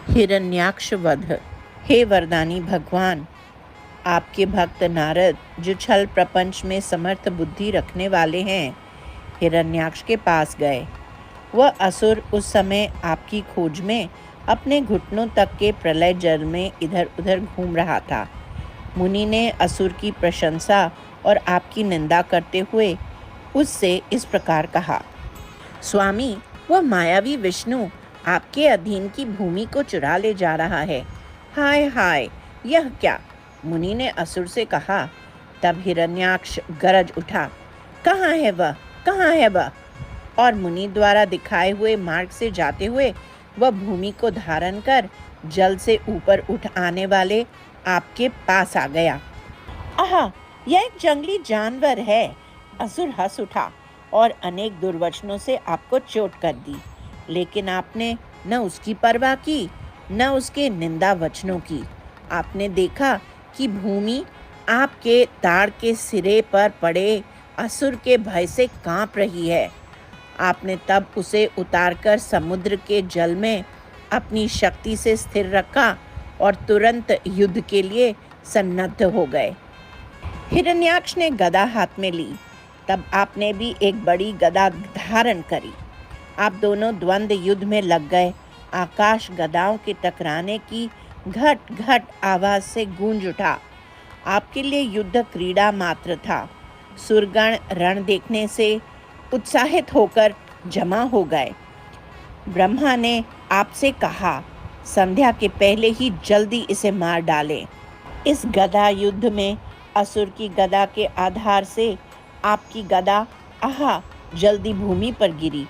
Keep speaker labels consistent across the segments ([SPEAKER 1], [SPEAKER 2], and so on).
[SPEAKER 1] हिरण्याक्ष वध। हे वरदानी भगवान, आपके भक्त नारद जो छल प्रपंच में समर्थ बुद्धि रखने वाले हैं, हिरण्याक्ष के पास गए। वह असुर उस समय आपकी खोज में अपने घुटनों तक के प्रलय जल में इधर उधर घूम रहा था। मुनि ने असुर की प्रशंसा और आपकी निंदा करते हुए उससे इस प्रकार कहा, स्वामी, वह मायावी विष्णु आपके अधीन की भूमि को चुरा ले जा रहा है। हाय हाय, यह क्या? मुनि ने असुर से कहा। तब हिरण्याक्ष गरज उठा, कहाँ है वह, कहाँ है वह? और मुनि द्वारा दिखाए हुए मार्ग से जाते हुए वह भूमि को धारण कर जल से ऊपर उठ आने वाले आपके पास आ गया। आहा, यह एक जंगली जानवर है। असुर हंस उठा और अनेक दुर्वचनों से आपको चोट कर दी, लेकिन आपने न उसकी परवाह की, न उसके निंदा वचनों की। आपने देखा कि भूमि आपके ताड़ के सिरे पर पड़े असुर के भय से कांप रही है। आपने तब उसे उतारकर समुद्र के जल में अपनी शक्ति से स्थिर रखा और तुरंत युद्ध के लिए सन्नद्ध हो गए। हिरण्याक्ष ने गदा हाथ में ली। तब आपने भी एक बड़ी गदा धारण करी। आप दोनों द्वंद्व युद्ध में लग गए। आकाश गदाओं के टकराने की घट घट आवाज से गूंज उठा। आपके लिए युद्ध क्रीड़ा मात्र था। सुरगण रण देखने से उत्साहित होकर जमा हो गए। ब्रह्मा ने आपसे कहा, संध्या के पहले ही जल्दी इसे मार डालें। इस गदा युद्ध में असुर की गदा के आधार से आपकी गदा जल्दी भूमि पर गिरी।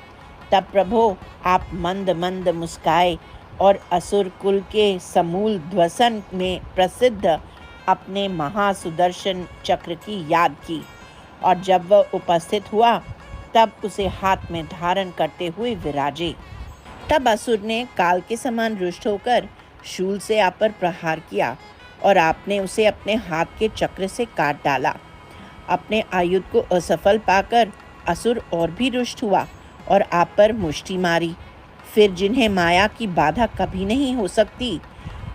[SPEAKER 1] तब प्रभो, आप मंद मंद मुस्काए और असुर कुल के समूल ध्वसन में प्रसिद्ध अपने महासुदर्शन चक्र की याद की, और जब वह उपस्थित हुआ तब उसे हाथ में धारण करते हुए विराजे। तब असुर ने काल के समान रुष्ट होकर शूल से आप पर प्रहार किया और आपने उसे अपने हाथ के चक्र से काट डाला। अपने आयुध को असफल पाकर असुर और भी रुष्ट हुआ और आप पर मुष्टि मारी। फिर जिन्हें माया की बाधा कभी नहीं हो सकती,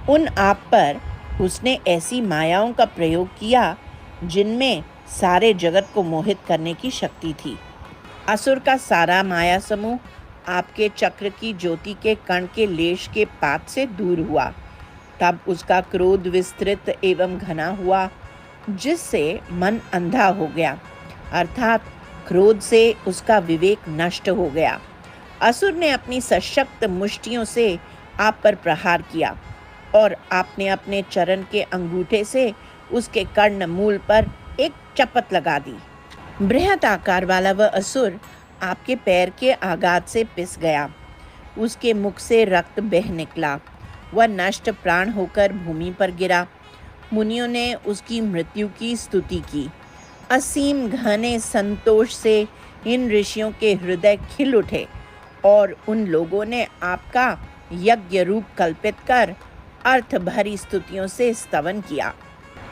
[SPEAKER 1] उन आप पर उसने ऐसी मायाओं का प्रयोग किया जिनमें सारे जगत को मोहित करने की शक्ति थी। असुर का सारा माया समूह आपके चक्र की ज्योति के कण के लेश के पात से दूर हुआ। तब उसका क्रोध विस्तृत एवं घना हुआ, जिससे मन अंधा हो गया, अर्थात क्रोध से उसका विवेक नष्ट हो गया। असुर ने अपनी सशक्त मुष्टियों से आप पर प्रहार किया और आपने अपने चरण के अंगूठे से उसके कर्ण मूल पर एक चपत लगा दी। बृहत आकार वाला वह असुर आपके पैर के आघात से पिस गया। उसके मुख से रक्त बह निकला। वह नष्ट प्राण होकर भूमि पर गिरा। मुनियों ने उसकी मृत्यु की स्तुति की। असीम घने संतोष से इन ऋषियों के हृदय खिल उठे और उन लोगों ने आपका यज्ञ रूप कल्पित कर अर्थ भरी स्तुतियों से स्तवन किया।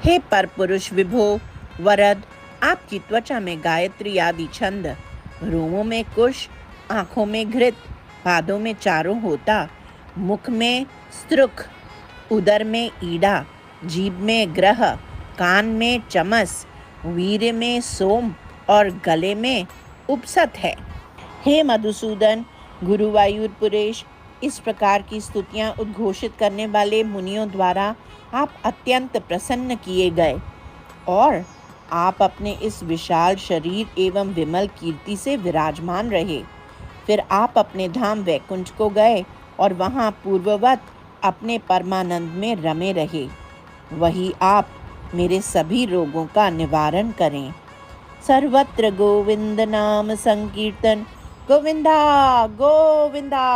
[SPEAKER 1] हे परपुरुष विभो वरद, आपकी त्वचा में गायत्री आदि छंद, रोमों में कुश, आँखों में घृत, पादों में चारों होता, मुख में स्त्रुख, उदर में ईड़ा, जीभ में ग्रह, कान में चमस, वीर्य में सोम और गले में उपसत है। हे मधुसूदन, गुरुवायुरपुरेश, इस प्रकार की स्तुतियां उद्घोषित करने वाले मुनियों द्वारा आप अत्यंत प्रसन्न किए गए और आप अपने इस विशाल शरीर एवं विमल कीर्ति से विराजमान रहे। फिर आप अपने धाम वैकुंठ को गए और वहाँ पूर्ववत अपने परमानंद में रमे रहे। वही आप मेरे सभी रोगों का निवारण करें। सर्वत्र गोविंद नाम संकीर्तन, गोविंदा गोविंदा।